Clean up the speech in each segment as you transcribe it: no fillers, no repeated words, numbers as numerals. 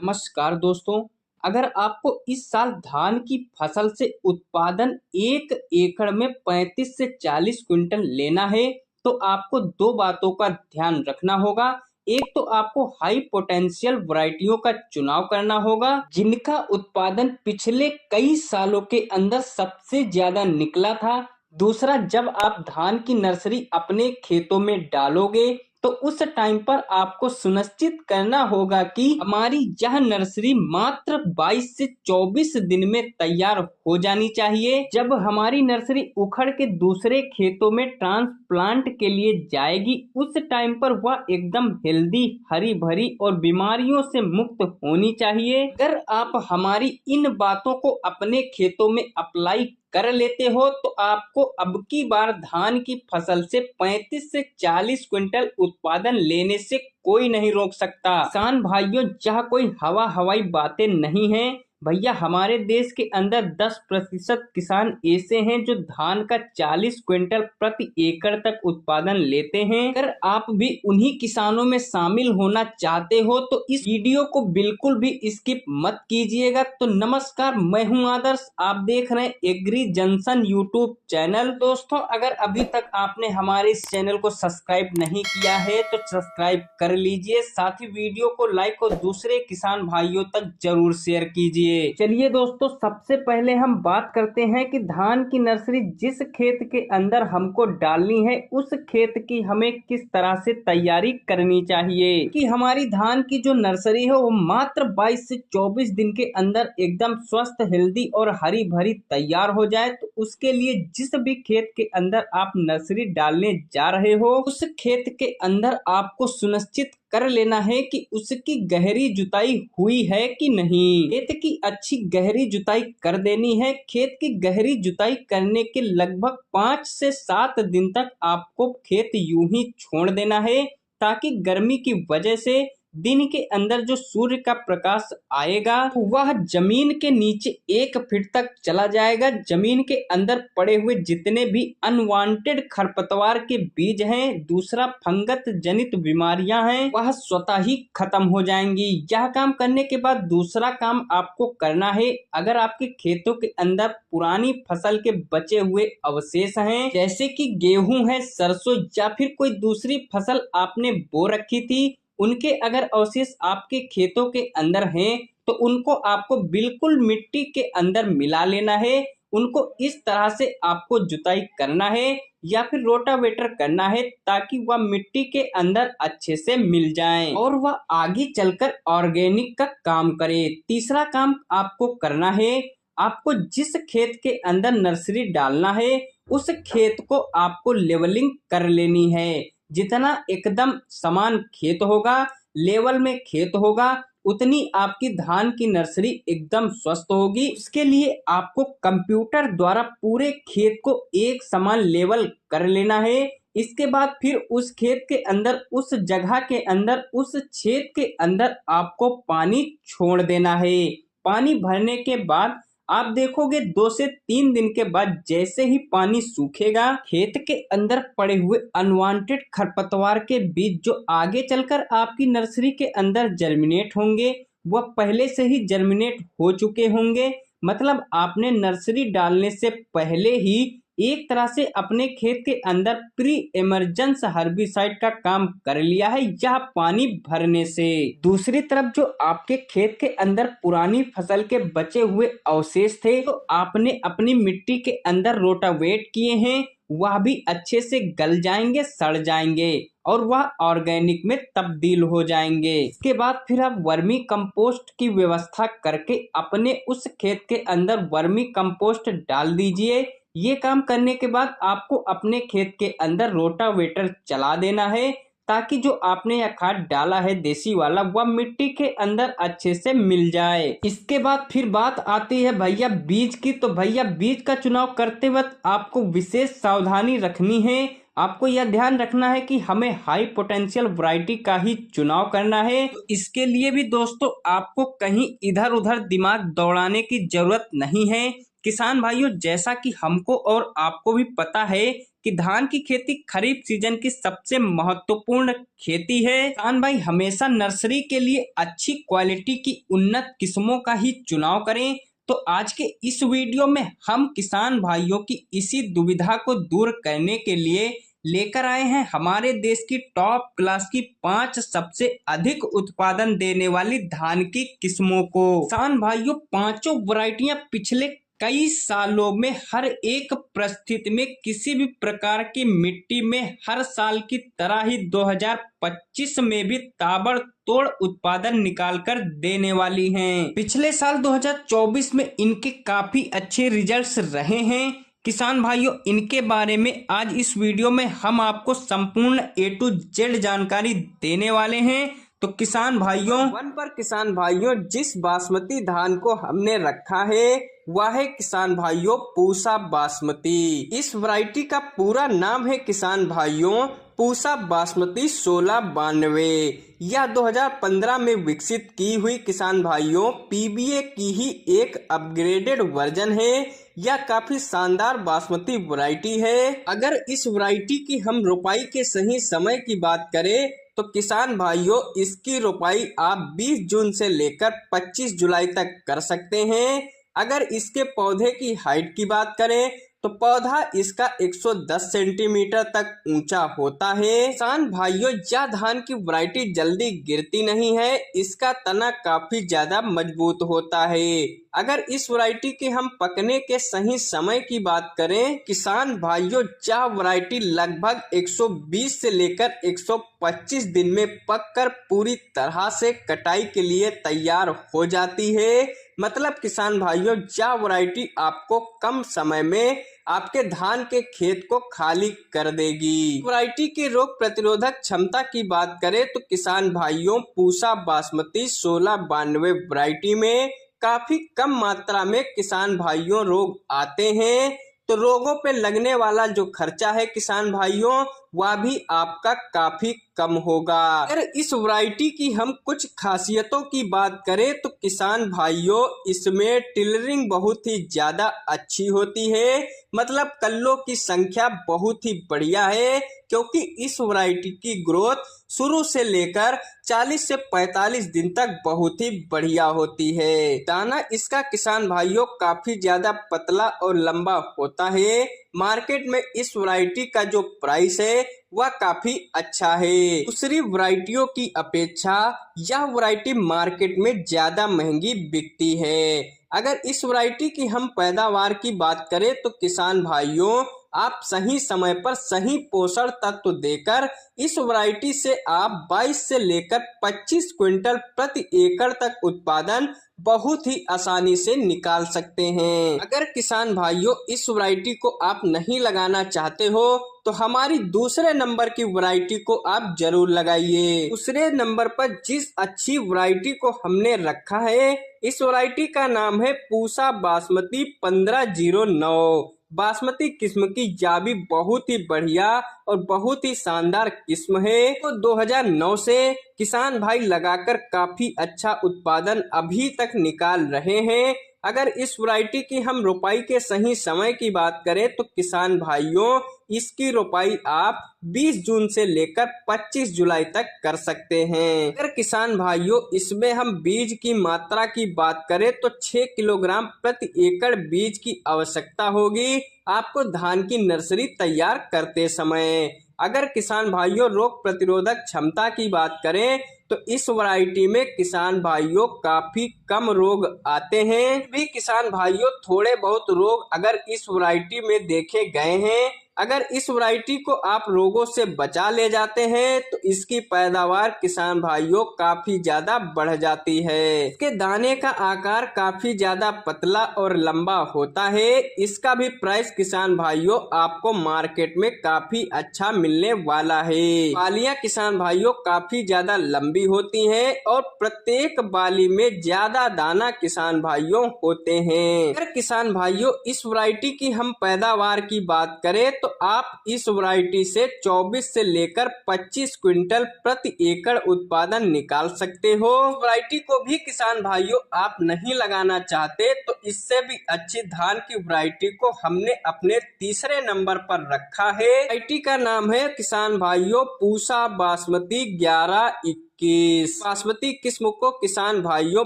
नमस्कार दोस्तों। अगर आपको इस साल धान की फसल से उत्पादन 1 एकड़ में 35 से 40 क्विंटल लेना है तो आपको दो बातों का ध्यान रखना होगा। एक तो आपको हाई पोटेंशियल वैरायटियों का चुनाव करना होगा जिनका उत्पादन पिछले कई सालों के अंदर सबसे ज्यादा निकला था। दूसरा, जब आप धान की नर्सरी अपने खेतों में डालोगे तो उस टाइम पर आपको सुनिश्चित करना होगा कि हमारी यह नर्सरी मात्र 22 से 24 दिन में तैयार हो जानी चाहिए। जब हमारी नर्सरी उखड़ के दूसरे खेतों में ट्रांसप्लांट के लिए जाएगी उस टाइम पर वह एकदम हेल्दी, हरी भरी और बीमारियों से मुक्त होनी चाहिए। अगर आप हमारी इन बातों को अपने खेतों में अप्लाई कर लेते हो तो आपको अब की बार धान की फसल से 35 से 40 क्विंटल उत्पादन लेने से कोई नहीं रोक सकता। किसान भाइयों, यह कोई हवाई बातें नहीं है भैया। हमारे देश के अंदर 10% किसान ऐसे हैं जो धान का 40 क्विंटल प्रति एकड़ तक उत्पादन लेते हैं। अगर आप भी उन्हीं किसानों में शामिल होना चाहते हो तो इस वीडियो को बिल्कुल भी स्किप मत कीजिएगा। तो नमस्कार, मैं हूं आदर्श, आप देख रहे हैं एग्री जंक्शन यूट्यूब चैनल। दोस्तों, अगर अभी तक आपने हमारे इस चैनल को सब्सक्राइब नहीं किया है तो सब्सक्राइब कर लीजिए, साथ ही वीडियो को लाइक और दूसरे किसान भाइयों तक जरूर शेयर कीजिए। चलिए दोस्तों, सबसे पहले हम बात करते हैं कि धान की नर्सरी जिस खेत के अंदर हमको डालनी है उस खेत की हमें किस तरह से तैयारी करनी चाहिए कि हमारी धान की जो नर्सरी है वो मात्र 22 से 24 दिन के अंदर एकदम स्वस्थ, हेल्दी और हरी भरी तैयार हो जाए। तो उसके लिए जिस भी खेत के अंदर आप नर्सरी डालने जा रहे हो उस खेत के अंदर आपको सुनिश्चित कर लेना है कि उसकी गहरी जुताई हुई है कि नहीं। खेत की अच्छी गहरी जुताई कर देनी है। खेत की गहरी जुताई करने के लगभग 5 से 7 दिन तक आपको खेत यूं ही छोड़ देना है ताकि गर्मी की वजह से दिन के अंदर जो सूर्य का प्रकाश आएगा वह जमीन के नीचे 1 फीट तक चला जाएगा। जमीन के अंदर पड़े हुए जितने भी अनवांटेड खरपतवार के बीज हैं, दूसरा फंगस जनित बीमारियां हैं, वह स्वतः ही खत्म हो जाएंगी। यह काम करने के बाद दूसरा काम आपको करना है, अगर आपके खेतों के अंदर पुरानी फसल के बचे हुए अवशेष हैं जैसे कि गेहूं है, सरसों या फिर कोई दूसरी फसल आपने बो रखी थी, उनके अगर अवशेष आपके खेतों के अंदर हैं तो उनको आपको बिल्कुल मिट्टी के अंदर मिला लेना है। उनको इस तरह से आपको जुताई करना है या फिर रोटावेटर करना है ताकि वह मिट्टी के अंदर अच्छे से मिल जाएं और वह आगे चलकर ऑर्गेनिक का काम करे। तीसरा काम आपको करना है, आपको जिस खेत के अंदर नर्सरी डालना है उस खेत को आपको लेवलिंग कर लेनी है। जितना एकदम समान खेत होगा, लेवल में खेत होगा, उतनी आपकी धान की नर्सरी एकदम स्वस्थ होगी। उसके लिए आपको कंप्यूटर द्वारा पूरे खेत को एक समान लेवल कर लेना है। इसके बाद फिर उस खेत के अंदर, उस जगह के अंदर, उस छेद के अंदर आपको पानी छोड़ देना है। पानी भरने के बाद आप देखोगे 2 से 3 दिन के बाद जैसे ही पानी सूखेगा, खेत के अंदर पड़े हुए अनवांटेड खरपतवार के बीज जो आगे चलकर आपकी नर्सरी के अंदर जर्मिनेट होंगे वह पहले से ही जर्मिनेट हो चुके होंगे। मतलब आपने नर्सरी डालने से पहले ही एक तरह से अपने खेत के अंदर प्री इमरजेंस हर्बिसाइड का काम कर लिया है यह पानी भरने से। दूसरी तरफ जो आपके खेत के अंदर पुरानी फसल के बचे हुए अवशेष थे तो आपने अपनी मिट्टी के अंदर रोटावेट किए हैं, वह भी अच्छे से गल जाएंगे, सड़ जाएंगे और वह ऑर्गेनिक में तब्दील हो जाएंगे। इसके बाद फिर आप वर्मी कंपोस्ट की व्यवस्था करके अपने उस खेत के अंदर वर्मी कंपोस्ट डाल दीजिए। ये काम करने के बाद आपको अपने खेत के अंदर रोटावेटर चला देना है ताकि जो आपने यह खाद डाला है देसी वाला वह मिट्टी के अंदर अच्छे से मिल जाए। इसके बाद फिर बात आती है भैया बीज की। तो भैया बीज का चुनाव करते वक्त आपको विशेष सावधानी रखनी है। आपको यह ध्यान रखना है कि हमें हाई पोटेंशियल वैरायटी का ही चुनाव करना है। तो इसके लिए भी दोस्तों आपको कहीं इधर उधर दिमाग दौड़ाने की जरूरत नहीं है। किसान भाइयों, जैसा कि हमको और आपको भी पता है कि धान की खेती खरीफ सीजन की सबसे महत्वपूर्ण खेती है। किसान भाई हमेशा नर्सरी के लिए अच्छी क्वालिटी की उन्नत किस्मों का ही चुनाव करें। तो आज के इस वीडियो में हम किसान भाइयों की इसी दुविधा को दूर करने के लिए लेकर आए हैं हमारे देश की टॉप क्लास की 5 सबसे अधिक उत्पादन देने वाली धान की किस्मों को। किसान भाइयों, पांचों वैरायटियां पिछले कई सालों में हर एक परिस्थिति में किसी भी प्रकार की मिट्टी में हर साल की तरह ही 2025 में भी ताबड़तोड़ उत्पादन निकालकर देने वाली हैं। पिछले साल 2024 में इनके काफी अच्छे रिजल्ट्स रहे हैं। किसान भाइयों, इनके बारे में आज इस वीडियो में हम आपको संपूर्ण A to Z जानकारी देने वाले हैं। तो किसान भाइयों, वन पर किसान भाइयों जिस बासमती धान को हमने रखा है वह है किसान भाइयों पूसा बासमती। इस वैरायटी का पूरा नाम है किसान भाइयों पूसा बासमती 1692। यह 2015 में विकसित की हुई किसान भाइयों PBA की ही एक अपग्रेडेड वर्जन है। यह काफी शानदार बासमती वैरायटी है। अगर इस वैरायटी की हम रोपाई के सही समय की बात करें तो किसान भाइयों इसकी रोपाई आप 20 जून से लेकर 25 जुलाई तक कर सकते हैं। अगर इसके पौधे की हाइट की बात करें तो पौधा इसका 110 सेंटीमीटर तक ऊंचा होता है। किसान भाइयों, यह धान की वैरायटी जल्दी गिरती नहीं है, इसका तना काफी ज्यादा मजबूत होता है। अगर इस वैरायटी के हम पकने के सही समय की बात करें किसान भाइयों, यह वैरायटी लगभग 120 से लेकर 125 दिन में पककर पूरी तरह से कटाई के लिए तैयार हो जाती है। मतलब किसान भाइयों, यह वैरायटी आपको कम समय में आपके धान के खेत को खाली कर देगी। वैरायटी की रोग प्रतिरोधक क्षमता की बात करें तो किसान भाइयों पूसा बासमती 1692 वैरायटी में काफी कम मात्रा में किसान भाइयों रोग आते हैं। तो रोगों पे लगने वाला जो खर्चा है किसान भाइयों वह भी आपका काफी कम होगा। अगर इस वैरायटी की हम कुछ खासियतों की बात करें तो किसान भाइयों इसमें टिलरिंग बहुत ही ज्यादा अच्छी होती है। मतलब कल्लों की संख्या बहुत ही बढ़िया है, क्योंकि इस वैरायटी की ग्रोथ शुरू से लेकर 40 से 45 दिन तक बहुत ही बढ़िया होती है। दाना इसका किसान भाइयों काफी ज्यादा पतला और लंबा होता है। मार्केट में इस वैरायटी का जो प्राइस है वह काफी अच्छा है। दूसरी वैरायटियों की अपेक्षा यह वैरायटी मार्केट में ज्यादा महंगी बिकती है। अगर इस वैरायटी की हम पैदावार की बात करें तो किसान भाइयों आप सही समय पर सही पोषण तत्व देकर इस वैरायटी से आप 22 से लेकर 25 क्विंटल प्रति एकड़ तक उत्पादन बहुत ही आसानी से निकाल सकते हैं। अगर किसान भाइयों इस वैरायटी को आप नहीं लगाना चाहते हो तो हमारी दूसरे नंबर की वैरायटी को आप जरूर लगाइए। दूसरे नंबर पर जिस अच्छी वैरायटी को हमने रखा है इस वैरायटी का नाम है पूसा बासमती 1509। बासमती किस्म की यह भी बहुत ही बढ़िया और बहुत ही शानदार किस्म है। तो 2009 से किसान भाई लगाकर काफी अच्छा उत्पादन अभी तक निकाल रहे हैं। अगर इस वैरायटी की हम रोपाई के सही समय की बात करें तो किसान भाइयों इसकी रोपाई आप 20 जून से लेकर 25 जुलाई तक कर सकते हैं। अगर किसान भाइयों इसमें हम बीज की मात्रा की बात करें तो 6 किलोग्राम प्रति एकड़ बीज की आवश्यकता होगी आपको धान की नर्सरी तैयार करते समय। अगर किसान भाइयों रोग प्रतिरोधक क्षमता की बात करें तो इस वैरायटी में किसान भाइयों काफी कम रोग आते हैं। भी किसान भाइयों थोड़े बहुत रोग अगर इस वैरायटी में देखे गए हैं। अगर इस वैरायटी को आप रोगों से बचा ले जाते हैं तो इसकी पैदावार किसान भाइयों काफी ज्यादा बढ़ जाती है। इसके दाने का आकार काफी ज्यादा पतला और लंबा होता है। इसका भी प्राइस किसान भाइयों आपको मार्केट में काफी अच्छा मिलने वाला है। बालियां किसान भाइयों काफी ज्यादा लंबी होती हैं और प्रत्येक बाली में ज्यादा दाना किसान भाइयों होते हैं। अगर किसान भाइयों इस वैरायटी की हम पैदावार की बात करें तो आप इस वैरायटी से 24 से लेकर 25 क्विंटल प्रति एकड़ उत्पादन निकाल सकते हो। वैरायटी को भी किसान भाइयों आप नहीं लगाना चाहते तो इससे भी अच्छी धान की वैरायटी को हमने अपने तीसरे नंबर पर रखा है। वैरायटी का नाम है किसान भाइयों पूसा बासमती 1121। बासमती किस्म को किसान भाइयों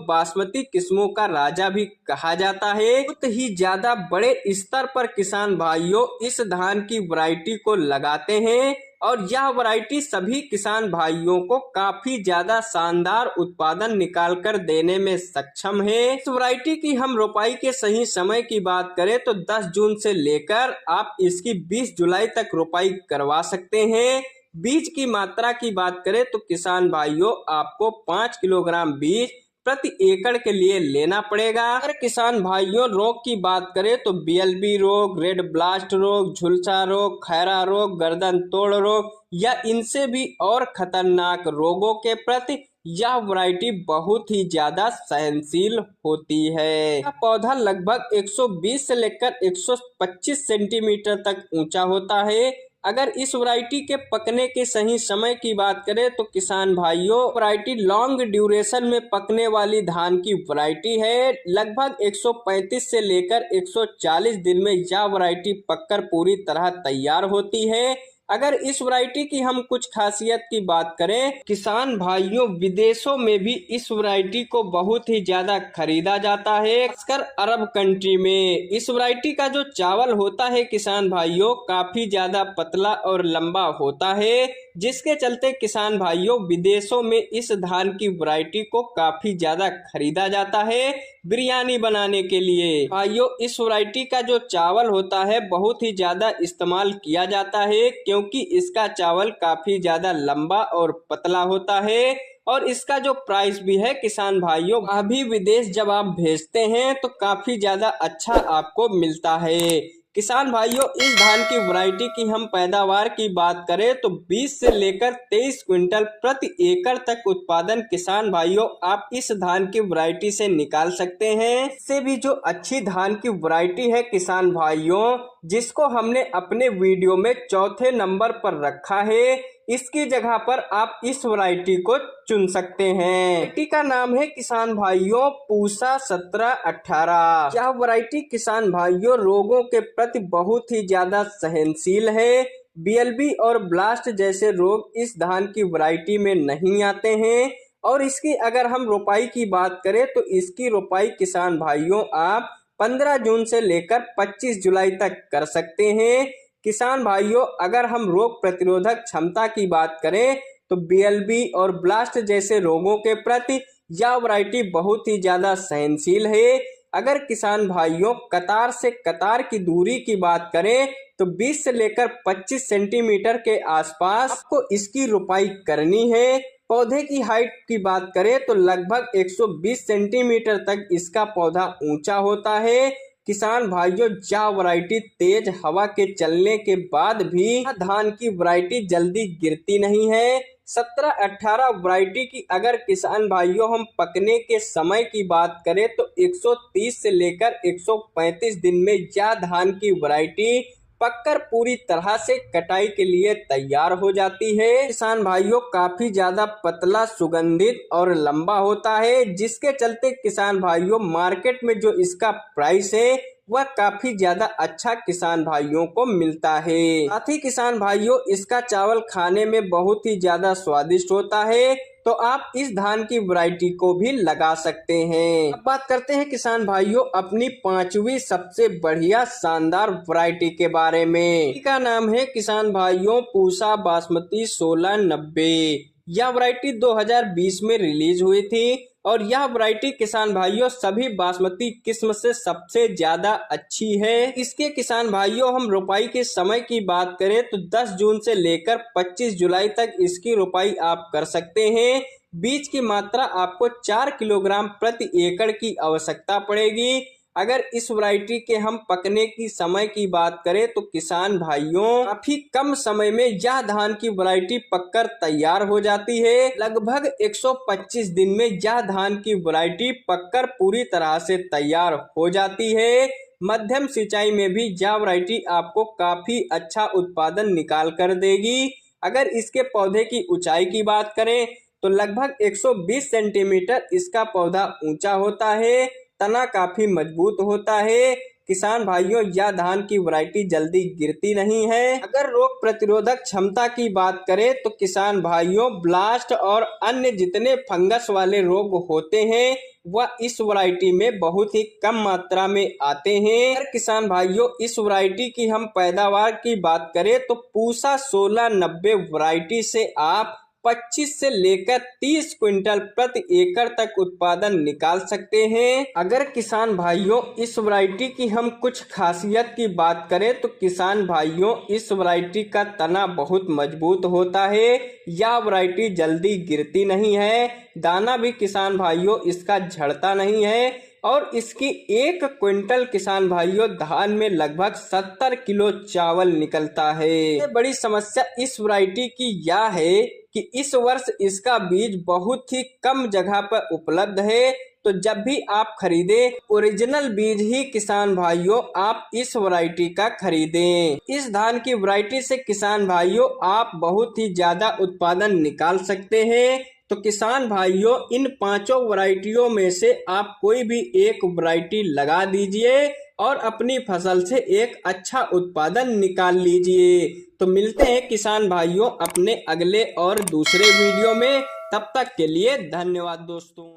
बासमती किस्मों का राजा भी कहा जाता है। बहुत ही ज्यादा बड़े स्तर पर किसान भाइयों इस धान की वैरायटी को लगाते हैं और यह वैरायटी सभी किसान भाइयों को काफी ज्यादा शानदार उत्पादन निकाल कर देने में सक्षम है। इस वैरायटी की हम रोपाई के सही समय की बात करें तो 10 जून से लेकर आप इसकी 20 जुलाई तक रोपाई करवा सकते हैं। बीज की मात्रा की बात करें तो किसान भाइयों आपको 5 किलोग्राम बीज प्रति एकड़ के लिए लेना पड़ेगा। अगर किसान भाइयों रोग की बात करें तो बीएलबी रोग, रेड ब्लास्ट रोग, झुलसा रोग, खैरा रोग, गर्दन तोड़ रोग या इनसे भी और खतरनाक रोगों के प्रति यह वैरायटी बहुत ही ज्यादा सहनशील होती है। यह पौधा लगभग 120 से लेकर 125 सेंटीमीटर तक ऊंचा होता है। अगर इस वैरायटी के पकने के सही समय की बात करें तो किसान भाइयों वैरायटी लॉन्ग ड्यूरेशन में पकने वाली धान की वैरायटी है। लगभग 135 से लेकर 140 दिन में यह वैरायटी पककर पूरी तरह तैयार होती है। अगर इस वैरायटी की हम कुछ खासियत की बात करें किसान भाइयों विदेशों में भी इस वैरायटी को बहुत ही ज्यादा खरीदा जाता है, खासकर अरब कंट्री में। इस वैरायटी का जो चावल होता है किसान भाइयों काफी ज्यादा पतला और लंबा होता है, जिसके चलते किसान भाइयों विदेशों में इस धान की वैरायटी को काफी ज्यादा खरीदा जाता है बिरयानी बनाने के लिए। भाइयों इस वैरायटी का जो चावल होता है बहुत ही ज्यादा इस्तेमाल किया जाता है क्योंकि इसका चावल काफी ज्यादा लंबा और पतला होता है और इसका जो प्राइस भी है किसान भाइयों वह भी विदेश जब आप भेजते हैं तो काफी ज्यादा अच्छा आपको मिलता है। किसान भाइयों इस धान की वैरायटी की हम पैदावार की बात करें तो 20 से लेकर 23 क्विंटल प्रति एकड़ तक उत्पादन किसान भाइयों आप इस धान की वैरायटी से निकाल सकते हैं। इससे भी जो अच्छी धान की वैरायटी है किसान भाइयों जिसको हमने अपने वीडियो में चौथे नंबर पर रखा है, इसकी जगह पर आप इस वैरायटी को चुन सकते हैं। वैरायटी का नाम है किसान भाइयों पूसा 1718। यह वैरायटी किसान भाइयों रोगों के प्रति बहुत ही ज्यादा सहनशील है। बीएलबी और ब्लास्ट जैसे रोग इस धान की वैरायटी में नहीं आते हैं और इसकी अगर हम रोपाई की बात करें तो इसकी रोपाई किसान भाइयों आप 15 जून से लेकर 25 जुलाई तक कर सकते हैं। किसान भाइयों अगर हम रोग प्रतिरोधक क्षमता की बात करें तो बीएलबी और ब्लास्ट जैसे रोगों के प्रति यह वैरायटी बहुत ही ज्यादा सहनशील है। अगर किसान भाइयों कतार से कतार की दूरी की बात करें तो 20 से लेकर 25 सेंटीमीटर के आसपास आपको इसकी रोपाई करनी है। पौधे की हाइट की बात करें तो लगभग 120 सेंटीमीटर तक इसका पौधा ऊंचा होता है। किसान भाइयों यह वैरायटी तेज हवा के चलने के बाद भी धान की वैरायटी जल्दी गिरती नहीं है। 1718 वैरायटी की अगर किसान भाइयों हम पकने के समय की बात करें तो 130 से लेकर 135 दिन में यह धान की वैरायटी पककर पूरी तरह से कटाई के लिए तैयार हो जाती है। किसान भाइयों काफी ज्यादा पतला, सुगंधित और लंबा होता है, जिसके चलते किसान भाइयों मार्केट में जो इसका प्राइस है वह काफी ज्यादा अच्छा किसान भाइयों को मिलता है। साथ ही किसान भाइयों इसका चावल खाने में बहुत ही ज्यादा स्वादिष्ट होता है, तो आप इस धान की वैरायटी को भी लगा सकते हैं। अब बात करते हैं किसान भाइयों अपनी 5वीं सबसे बढ़िया शानदार वैरायटी के बारे में। इसका नाम है किसान भाइयों पूसा बासमती 1690। यह वैरायटी 2020 में रिलीज हुई थी और यह वैरायटी किसान भाइयों सभी बासमती किस्म से सबसे ज्यादा अच्छी है। इसके किसान भाइयों हम रोपाई के समय की बात करें तो 10 जून से लेकर 25 जुलाई तक इसकी रोपाई आप कर सकते हैं। बीज की मात्रा आपको 4 किलोग्राम प्रति एकड़ की आवश्यकता पड़ेगी। अगर इस वैरायटी के हम पकने की समय की बात करें तो किसान भाइयों काफी कम समय में यह धान की वैरायटी पककर तैयार हो जाती है। लगभग 125 दिन में यह धान की वैरायटी पककर पूरी तरह से तैयार हो जाती है। मध्यम सिंचाई में भी यह वैरायटी आपको काफी अच्छा उत्पादन निकाल कर देगी। अगर इसके पौधे की ऊंचाई की बात करें तो लगभग 120 सेंटीमीटर इसका पौधा ऊंचा होता है। तना काफी मजबूत होता है। किसान भाइयों, यह धान की वैरायटी जल्दी गिरती नहीं है। अगर रोग प्रतिरोधक क्षमता की बात करें तो किसान भाइयों, ब्लास्ट और अन्य जितने फंगस वाले रोग होते हैं वह इस वैरायटी में बहुत ही कम मात्रा में आते हैं। अगर किसान भाइयों इस वैरायटी की हम पैदावार की बात करें तो पूसा 1690 वैरायटी से आप 25 से लेकर 30 क्विंटल प्रति एकड़ तक उत्पादन निकाल सकते हैं। अगर किसान भाइयों इस वैरायटी की हम कुछ खासियत की बात करें तो किसान भाइयों, इस वैरायटी का तना बहुत मजबूत होता है। यह वैरायटी जल्दी गिरती नहीं है। दाना भी किसान भाइयों इसका झड़ता नहीं है और इसकी 1 क्विंटल किसान भाइयों धान में लगभग 70 किलो चावल निकलता है। ये बड़ी समस्या इस वैरायटी की यह है कि इस वर्ष इसका बीज बहुत ही कम जगह पर उपलब्ध है। तो जब भी आप खरीदें ओरिजिनल बीज ही किसान भाइयों आप इस वैरायटी का खरीदें। इस धान की वैरायटी से किसान भाइयों आप बहुत ही ज्यादा उत्पादन निकाल सकते हैं। तो किसान भाइयों, इन 5 वैरायटियों में से आप कोई भी एक वैरायटी लगा दीजिए और अपनी फसल से एक अच्छा उत्पादन निकाल लीजिए। तो मिलते हैं किसान भाइयों अपने अगले और दूसरे वीडियो में। तब तक के लिए धन्यवाद दोस्तों।